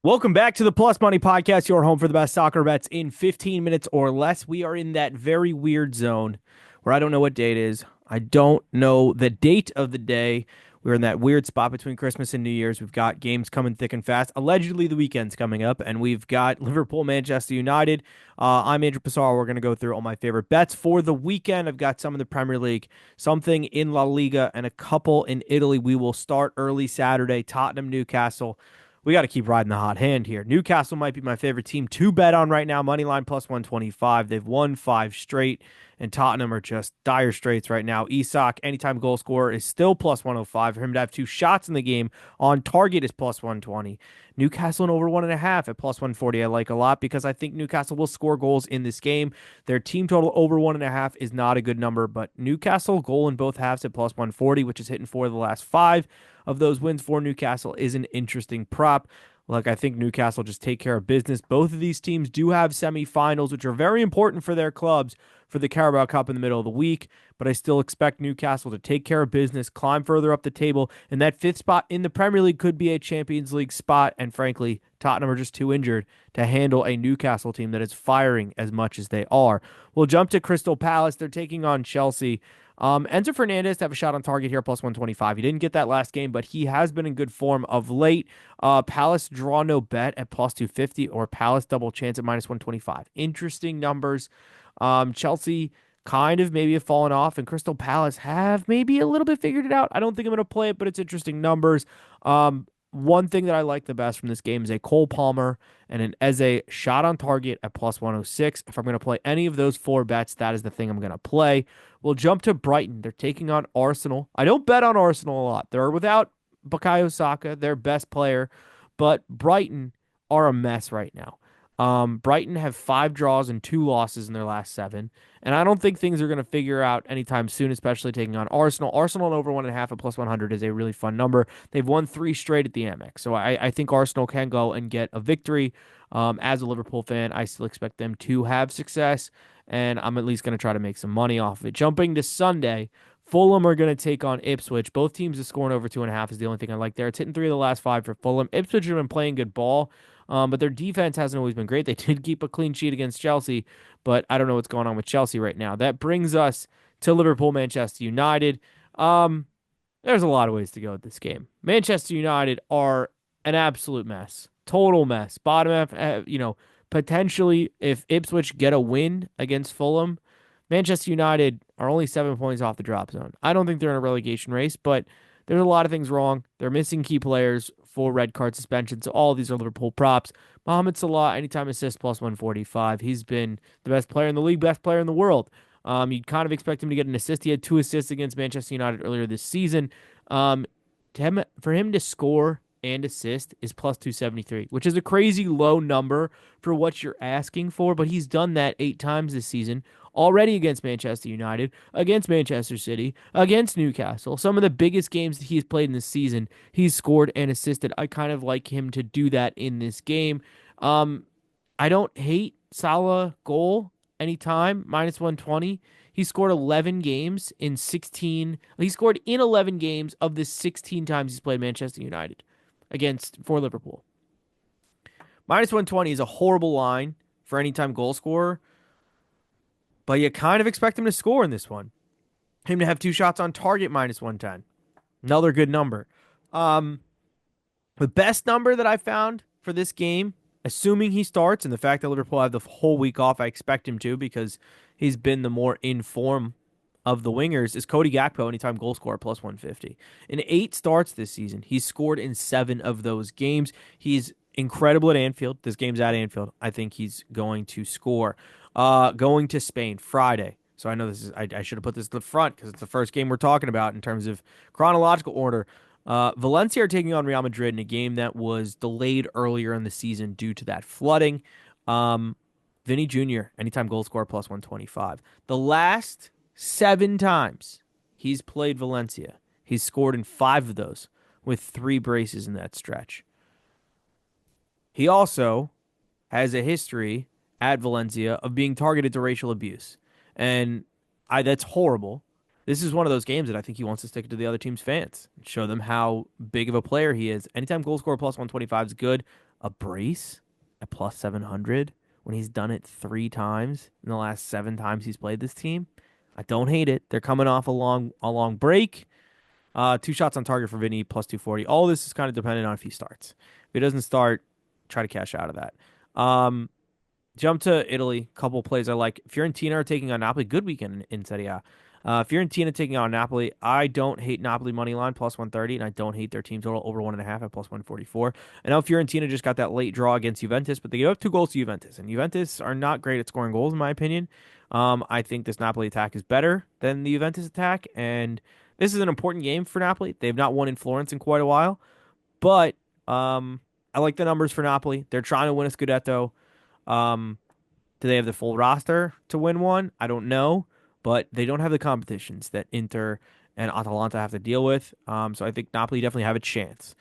Welcome back to the Plus Money Podcast, your home for the best soccer bets in 15 minutes or less. We are in that very weird zone where I don't know what date it is. I don't know the date of the day. We're in that weird spot between Christmas and New Year's. We've got games coming thick and fast. Allegedly, the weekend's coming up, and we've got Liverpool, Manchester United. I'm Andrew Passaro. We're going to go through all my favorite bets for the weekend. I've got some in the Premier League, something in La Liga, and a couple in Italy. We will start early Saturday, Tottenham, Newcastle. We got to keep riding the hot hand here. Newcastle might be my favorite team to bet on right now. Moneyline plus 125. They've won five straight, and Tottenham are just dire straits right now. Isak, anytime goal scorer, is still plus 105. For him to have two shots in the game on target is plus 120. Newcastle and over 1.5 at plus 140 I like a lot because I think Newcastle will score goals in this game. Their team total over 1.5 is not a good number, but Newcastle goal in both halves at plus 140, which is hitting four of the last five of those wins for Newcastle, is an interesting prop. Like, I think Newcastle just take care of business. Both of these teams do have semifinals, which are very important for their clubs for the Carabao Cup in the middle of the week. But I still expect Newcastle to take care of business, climb further up the table, and that fifth spot in the Premier League could be a Champions League spot. And frankly, Tottenham are just too injured to handle a Newcastle team that is firing as much as they are. We'll jump to Crystal Palace. They're taking on Chelsea. Enzo Fernandez to have a shot on target here, plus 125. He didn't get that last game, but he has been in good form of late. Palace draw no bet at plus 250 or Palace double chance at minus 125. Interesting numbers. Chelsea kind of maybe have fallen off, and Crystal Palace have maybe a little bit figured it out. I don't think I'm going to play it, but it's interesting numbers. One thing that I like the best from this game is a Cole Palmer and an Eze shot on target at plus 106. If I'm going to play any of those four bets, that is the thing I'm going to play. We'll jump to Brighton. They're taking on Arsenal. I don't bet on Arsenal a lot. They're without Bukayo Saka, their best player, but Brighton are a mess right now. Brighton have five draws and two losses in their last seven, and I don't think things are going to figure out anytime soon, especially taking on Arsenal. Arsenal and over 1.5 at plus 100 is a really fun number. They've won three straight at the Amex, so I think Arsenal can go and get a victory. As a Liverpool fan, I still expect them to have success, and I'm at least going to try to make some money off of it. Jumping to Sunday, Fulham are going to take on Ipswich. Both teams are scoring over 2.5 is the only thing I like there. It's hitting three of the last five for Fulham. Ipswich have been playing good ball, but their defense hasn't always been great. They did keep a clean sheet against Chelsea, but I don't know what's going on with Chelsea right now. That brings us to Liverpool, Manchester United. There's a lot of ways to go with this game. Manchester United are an absolute mess, total mess. Bottom half, potentially if Ipswich get a win against Fulham, Manchester United are only 7 points off the drop zone. I don't think they're in a relegation race, but there's a lot of things wrong. They're missing key players for red card suspension. So all of these are Liverpool props. Mohamed Salah, anytime assist plus 145. He's been the best player in the league, best player in the world. You'd kind of expect him to get an assist. He had two assists against Manchester United earlier this season. For him to score and assist is plus 273, which is a crazy low number for what you're asking for, but he's done that 8 times this season already against Manchester United, against Manchester City, against Newcastle. Some of the biggest games that he's played in this season, he's scored and assisted. I kind of like him to do that in this game. I don't hate Salah goal anytime, minus 120. He scored 11 games in 16. He scored in 11 games of the 16 times he's played Manchester United for Liverpool. Minus 120 is a horrible line for anytime goal scorer, but you kind of expect him to score in this one. Him to have two shots on target, minus 110. Another good number. The best number that I found for this game, assuming he starts, and the fact that Liverpool have the whole week off, I expect him to because he's been the more in form of the wingers, is Cody Gakpo, anytime goal scorer, plus 150. In 8 starts this season, he's scored in 7 of those games. He's incredible at Anfield. This game's at Anfield. I think he's going to score. Going to Spain Friday. So I know this is, I should have put this to the front because it's the first game we're talking about in terms of chronological order. Valencia are taking on Real Madrid in a game that was delayed earlier in the season due to that flooding. Vinny Jr., anytime goal scorer, plus 125. The last 7 times he's played Valencia, he's scored in 5 of those with 3 braces in that stretch. He also has a history at Valencia of being targeted to racial abuse. And that's horrible. This is one of those games that I think he wants to stick to the other team's fans, show them how big of a player he is. Anytime goal scorer plus 125 is good. a brace at plus 700 when he's done it 3 times in the last 7 times he's played this team. I don't hate it. They're coming off a long break. 2 shots on target for Vinny plus 240. All this is kind of dependent on if he starts. If he doesn't start, try to cash out of that. Um, Jump to Italy. Couple plays I like. Fiorentina are taking on Napoli. Good weekend in Serie A. Fiorentina taking on Napoli. I don't hate Napoli money line plus 130, and I don't hate their team total over 1.5 at plus 144. I know Fiorentina just got that late draw against Juventus, but they gave up 2 goals to Juventus, and Juventus are not great at scoring goals in my opinion. I think this Napoli attack is better than the Juventus attack, and this is an important game for Napoli. They've not won in Florence in quite a while, but I like the numbers for Napoli. They're trying to win a Scudetto. Um, do they have the full roster to win one? I don't know, but they don't have the competitions that Inter and Atalanta have to deal with. So I think Napoli definitely have a chance.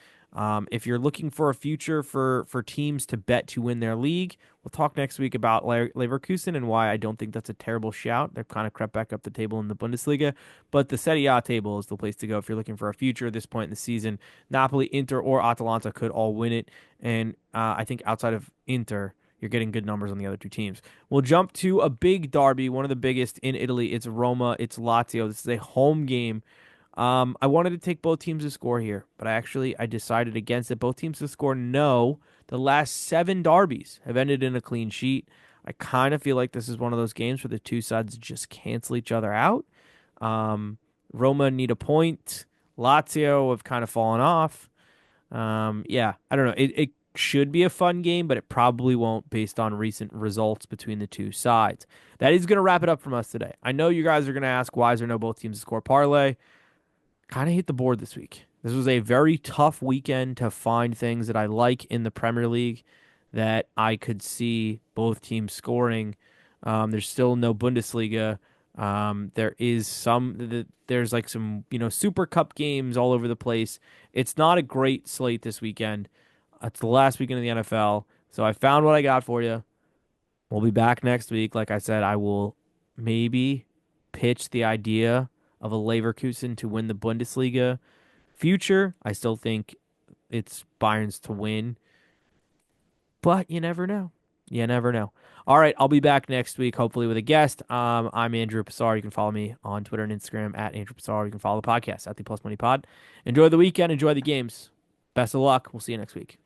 If you're looking for a future for teams to bet to win their league, we'll talk next week about Leverkusen and why I don't think that's a terrible shout. They've kind of crept back up the table in the Bundesliga, but the Serie A table is the place to go if you're looking for a future at this point in the season. Napoli, Inter, or Atalanta could all win it, and I think outside of Inter, you're getting good numbers on the other 2 teams. We'll jump to a big derby, one of the biggest in Italy. It's Roma, it's Lazio. This is a home game. I wanted to take both teams to score here, but I decided against it. Both teams to score no. The last 7 derbies have ended in a clean sheet. I kind of feel like this is one of those games where the 2 sides just cancel each other out. Um, Roma need a point. Lazio have kind of fallen off. Yeah, I don't know. It should be a fun game, but it probably won't based on recent results between the 2 sides. That is going to wrap it up from us today. I know you guys are going to ask why is there no both teams to score parlay. Kind of hit the board this week. This was a very tough weekend to find things that I like in the Premier League that I could see both teams scoring. There's still no Bundesliga. There is there's like some, Super Cup games all over the place. It's not a great slate this weekend. It's the last weekend of the NFL. So I found what I got for you. We'll be back next week. Like I said, I will maybe pitch the idea of a Leverkusen to win the Bundesliga future. I still think it's Bayern's to win, but you never know. You never know. All right, I'll be back next week, hopefully with a guest. I'm Andrew Passaro. You can follow me on Twitter and Instagram at Andrew Passaro. You can follow the podcast at the Plus Money Pod. Enjoy the weekend. Enjoy the games. Best of luck. We'll see you next week.